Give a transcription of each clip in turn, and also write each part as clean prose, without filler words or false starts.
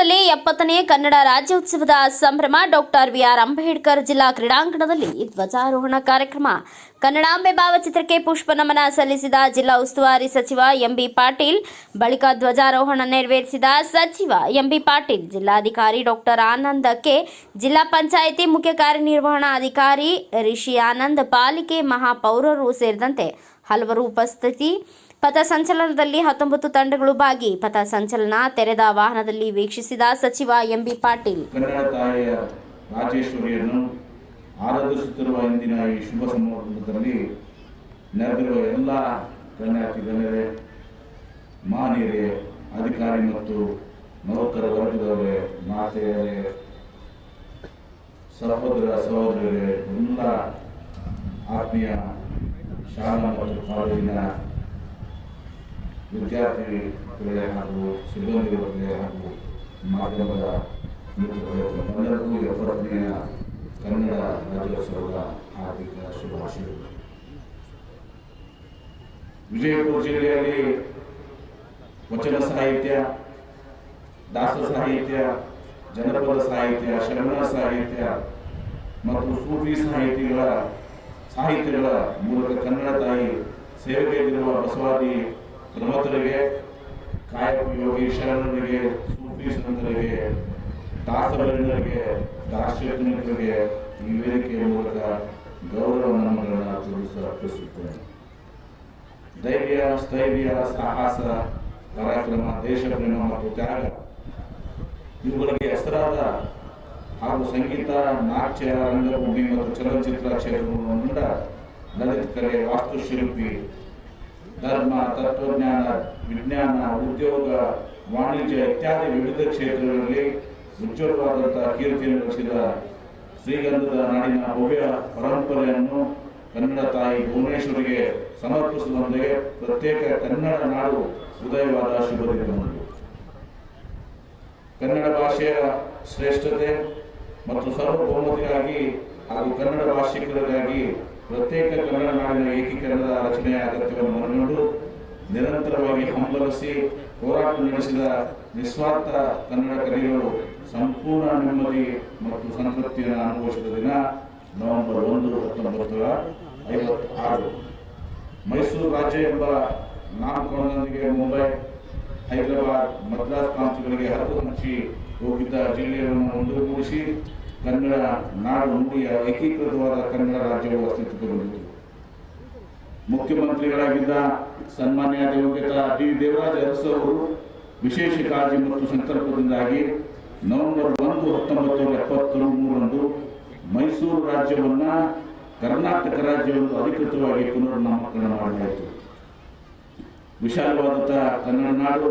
ನಗರದಲ್ಲಿ 70ನೇ ಕನ್ನಡ ರಾಜ್ಯೋತ್ಸವದ ಸಂಭ್ರಮ. ಡಾಕ್ಟರ್ ಬಿಆರ್ ಅಂಬೇಡ್ಕರ್ ಜಿಲ್ಲಾ ಕ್ರೀಡಾಂಗಣದಲ್ಲಿ ಧ್ವಜಾರೋಹಣ ಕಾರ್ಯಕ್ರಮ. ಕನ್ನಡಾಂಬೆ ಭಾವಚಿತ್ರಕ್ಕೆ ಪುಷ್ಪ ನಮನ ಸಲ್ಲಿಸಿದ ಜಿಲ್ಲಾ ಉಸ್ತುವಾರಿ ಸಚಿವ ಎಂಬಿ ಪಾಟೀಲ್. ಬಳಿಕ ಧ್ವಜಾರೋಹಣ ನೆರವೇರಿಸಿದ ಸಚಿವ ಎಂಬಿ ಪಾಟೀಲ್ ಜಿಲ್ಲಾಧಿಕಾರಿ ಡಾಕ್ಟರ್ ಆನಂದ್ ಕೆ, ಜಿಲ್ಲಾ ಪಂಚಾಯಿತಿ ಮುಖ್ಯ ಕಾರ್ಯನಿರ್ವಹಣಾಧಿಕಾರಿ ರಿಷಿ ಆನಂದ್, ಪಾಲಿಕೆ ಮಹಾಪೌರರು ಸೇರಿದಂತೆ ಹಲವರು ಉಪಸ್ಥಿತಿ. ಪಥಸಂಚಲನದಲ್ಲಿ 19 ತಂಡಗಳು ಭಾಗಿ. ಪಥಸಂಚಲನ ತೆರೆದ ವಾಹನದಲ್ಲಿ ವೀಕ್ಷಿಸಿದ ಸಚಿವ ಎಂಬಿ ಪಾಟೀಲ್. ಕನ್ನಡ ತಾಯಿಯ ರಾಜೇಶ್ವರಿಯನ್ನು ಆರಾಧಿಸುತ್ತಿರುವ ಇಂದಿನ ಈ ಶುಭ ಸಂದರ್ಭದಲ್ಲಿ ನೆರೆದಿರುವ ಎಲ್ಲ ಕನ್ಯಾತಿ ಗಣ್ಯರೇ, ಮಹನೀಯರೇ, ಅಧಿಕಾರಿ ಮತ್ತು ನೌಕರ ವರ್ಗದವರೇ, ಮಾತೆಯರೇ, ಸಹೋದರ ಸಹೋದರರೇ, ಎಲ್ಲ ಆತ್ಮೀಯ ಶಾಲಾ ಮತ್ತು ಕಾಲೇಜಿನ ವಿದ್ಯಾರ್ಥಿಗಳೇ ಹಾಗೂ ಸಿಬ್ಬಂದಿಗಳೇ ಹಾಗೂ ಮಾಧ್ಯಮದ ಮಿತ್ರರಿಗೂ 70ನೇ ಕನ್ನಡ ರಾಜ್ಯೋತ್ಸವದ ಹಾರ್ದಿಕ ಶುಭಾಶಯಗಳು. ವಿಜಯಪುರ ಜಿಲ್ಲೆಯಲ್ಲಿ ವಚನ ಸಾಹಿತ್ಯ, ದಾಸ ಸಾಹಿತ್ಯ, ಜನಪದ ಸಾಹಿತ್ಯ, ಶರಣ ಸಾಹಿತ್ಯ ಮತ್ತು ಸೂಫಿ ಸಾಹಿತ್ಯಗಳ ಮೂಲಕ ಕನ್ನಡ ತಾಯಿ ಸೇವೆಯಲ್ಲಿರುವ ಬಸವಾದಿ ಪ್ರಮಥರಿಗೆ, ಕಾಯಕ ಯೋಗಿ ಶರಣರಿಗೆ, ಸೂಫಿ ಸಂತರಿಗೆ, ದಾಸವರ್ಣರಿಗೆ, ದಾರ್ಶನಿಕರಿಗೆ ಈ ವೇದಿಕೆಯ ಮೂಲಕ ಗೌರವ ನಮನಗಳನ್ನು ತೋರಿಸುತ್ತೇನೆ. ಧೈರ್ಯ, ಸ್ಥೈರ್ಯ, ಸಾಹಸ, ಪರಾಕ್ರಮ, ದೇಶಪ್ರೇಮ ಮತ್ತು ತ್ಯಾಗ ಇವುಗಳಿಗೆ ಹೆಸರಾದ ಹಾಗೂ ಸಂಗೀತ, ನಾಟ್ಯ, ರಂಗಭೂಮಿ ಮತ್ತು ಚಲನಚಿತ್ರ ಕ್ಷೇತ್ರವನ್ನು ಲಲಿತ ಕಲೆ, ವಾಸ್ತುಶಿಲ್ಪಿ, ಧರ್ಮ, ತತ್ವಜ್ಞಾನ, ವಿಜ್ಞಾನ, ಉದ್ಯೋಗ, ವಾಣಿಜ್ಯ ಇತ್ಯಾದಿ ವಿವಿಧ ಕ್ಷೇತ್ರಗಳಲ್ಲಿ ಉಜ್ವಲವಾದಂತಹ ಕೀರ್ತಿಯನ್ನು ಗಳಿಸಿದ ಶ್ರೀಗಂಧದ ನಾಡಿನ ಭವ್ಯ ಪರಂಪರೆಯನ್ನು ಕನ್ನಡ ತಾಯಿ ಭುವನೇಶ್ವರಿಗೆ ಸಮರ್ಪಿಸುವಂತೆ ಪ್ರತ್ಯೇಕ ಕನ್ನಡ ನಾಡು ಉದಯವಾದ ಶುಭ ದಿನದಂದು ಕನ್ನಡ ಭಾಷೆಯ ಶ್ರೇಷ್ಠತೆ ಮತ್ತು ಸಾರ್ವಭೌಮತೆಗಾಗಿ ಹಾಗೂ ಕನ್ನಡ ಭಾಷಿಕರಿಗಾಗಿ ಪ್ರತ್ಯೇಕ ಕನ್ನಡ ನಾಡಿನ ಏಕೀಕರಣದ ರಚನೆಯ ಅಗತ್ಯವನ್ನು ಮನಗಂಡು ನಿರಂತರವಾಗಿ ಹಂಬಲಿಸಿ ಹೋರಾಟ ನಡೆಸಿದ ನಿಸ್ವಾರ್ಥ ಕನ್ನಡ ಕಲಿಗಳು ಸಂಪೂರ್ಣ ನೆಮ್ಮದಿ ಮತ್ತು ಸಂತೃಪ್ತಿಯನ್ನು ಅನುಭವಿಸಿದ ದಿನ ನವೆಂಬರ್ 1, 1956. ಮೈಸೂರು ರಾಜ್ಯ ಎಂಬ ನಾಮಕರಣದೊಂದಿಗೆ ಮುಂಬೈ, ಹೈದರಾಬಾದ್, ಮದ್ರಾಸ್ ಪ್ರಾಂತ್ಯಗಳಿಗೆ ಹರಿದು ಹಂಚಿ ಹೋಗಿದ್ದ ಜಿಲ್ಲೆಯನ್ನು ಒಂದುಗೂಡಿಸಿ ಕನ್ನಡ ನಾಡು ನುಡಿಯ ಏಕೀಕೃತವಾದ ಕನ್ನಡ ರಾಜ್ಯವು ಅಸ್ತಿತ್ವಕ್ಕೆ ಬಂದಿತು. ಮುಖ್ಯಮಂತ್ರಿಗಳಾಗಿದ್ದ ಸನ್ಮಾನ್ಯ ದಿವಂಗತ ಡಿ. ದೇವರಾಜ ಅರಸು ಅವರು ವಿಶೇಷ ಕಾಳಜಿ ಮತ್ತು ಸಂಕಲ್ಪದಿಂದಾಗಿ ನವೆಂಬರ್ 1, 1973 ಮೈಸೂರು ರಾಜ್ಯವನ್ನು ಕರ್ನಾಟಕ ರಾಜ್ಯವನ್ನು ಅಧಿಕೃತವಾಗಿ ಪುನರ್ನಾಮಕರಣ ಮಾಡಲಾಯಿತು. ವಿಶಾಲವಾದಂತಹ ಕನ್ನಡ ನಾಡು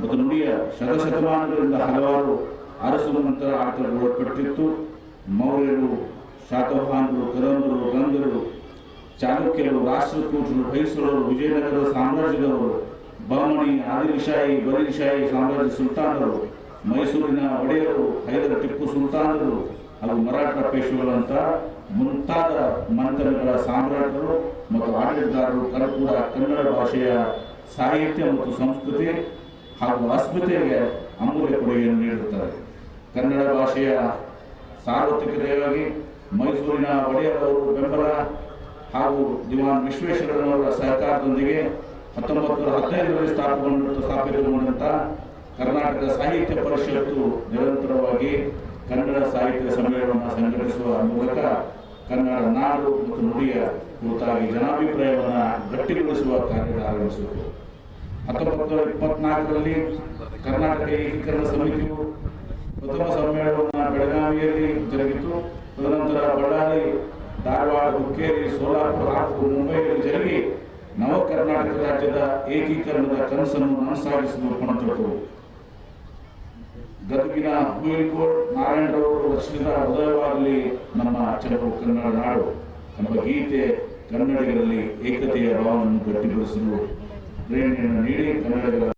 ಮತ್ತು ನುಡಿಯ ಶತಶತಮಾನಗಳಿಂದ ಹಲವಾರು ಅರಸು ನಂತರ ಆಟಗಳು ಒಳಪಟ್ಟಿತ್ತು. ಮೌರ್ಯರು, ಶಾತವಾಹನರು, ಕರಂದರು, ಗಂಗರು, ಚಾಲುಕ್ಯರು, ರಾಷ್ಟ್ರಕೂಟರು, ಹೊಯ್ಸಳರು, ವಿಜಯನಗರ ಸಾಮ್ರಾಜ್ಯದವರು, ಬಹಮನಿ, ಆದಿಲಶಾಹಿ, ಬರೀಶಾಹಿ ಸಾಮ್ರಾಜ್ಯ ಸುಲ್ತಾನರು, ಮೈಸೂರಿನ ಒಡೆಯರು, ಹೈದರ ಟಿಪ್ಪು ಸುಲ್ತಾನರು ಹಾಗೂ ಮರಾಠ ಪೇಶ್ವೆಗಳಂತ ಮುಂತಾದ ಮಂಥನಗಳ ಸಾಮ್ರಾಟರು ಮತ್ತು ಆಡಳಿತಗಾರರು ಕೂಡ ಕನ್ನಡ ಭಾಷೆಯ ಸಾಹಿತ್ಯ ಮತ್ತು ಸಂಸ್ಕೃತಿ ಹಾಗೂ ಅಸ್ಮಿತೆಗೆ ಅಮೂಲ್ಯ ಕೊಡುಗೆಯನ್ನು ನೀಡುತ್ತಾರೆ. ಕನ್ನಡ ಭಾಷೆಯ ಸಾರ್ವತ್ರಿಕತೆಗಾಗಿ ಮೈಸೂರಿನ ಒಡೆಯರವರು ಬೆಂಬಲ ಹಾಗೂ ದಿವಾನ್ ವಿಶ್ವೇಶ್ವರಯ್ಯನವರ ಸಹಕಾರದೊಂದಿಗೆ 1915ರಲ್ಲಿ ಸ್ಥಾಪಿತಗೊಂಡಂಥ ಕರ್ನಾಟಕ ಸಾಹಿತ್ಯ ಪರಿಷತ್ತು ನಿರಂತರವಾಗಿ ಕನ್ನಡ ಸಾಹಿತ್ಯ ಸಮ್ಮೇಳನವನ್ನು ಸಂಘಟಿಸುವ ಮೂಲಕ ಕನ್ನಡ ನಾಡು ಮತ್ತು ನುಡಿಯ ಕುರಿತಾಗಿ ಜನಾಭಿಪ್ರಾಯವನ್ನು ಗಟ್ಟಿಗೊಳಿಸುವ ಕಾರ್ಯ ಆರಂಭಿಸಿತು. 1924ರಲ್ಲಿ ಕರ್ನಾಟಕ ಏಕೀಕರಣ ಸಮಿತಿಯು ಪ್ರಥಮ ಸಮ್ಮೇಳನವನ್ನು ಬೆಳಗಾವಿಯಲ್ಲಿ ಜರುಗಿತು. ತದನಂತರ ಬಳ್ಳಾರಿ, ಧಾರವಾಡ, ಹುಕ್ಕೇರಿ, ಸೋಲಾಪುರ ಹಾಗೂ ಮುಂಬೈಯಲ್ಲಿ ಜರುಗಿ ನವ ಕರ್ನಾಟಕ ರಾಜ್ಯದ ಏಕೀಕರಣದ ಕನಸನ್ನು ನನಸಾಗಿಸಲು ಪಣತೊಟ್ಟರು. ಗದಗಿನ ಹೂವಿನಕೋಟ್ ನಾರಾಯಣರವರು ರಚಿಸಿದ ಉದಯವಾಗಲಿ ನಮ್ಮ ಚೆಲುವು ಕನ್ನಡ ನಾಡು ಎಂಬ ಗೀತೆ ಕನ್ನಡಿಗರಲ್ಲಿ ಏಕತೆಯ ಭಾವವನ್ನು ಗಟ್ಟಿಗೊಳಿಸಲು ಪ್ರೇರಣೆಯನ್ನು ನೀಡಿ ಕನ್ನಡಿಗರ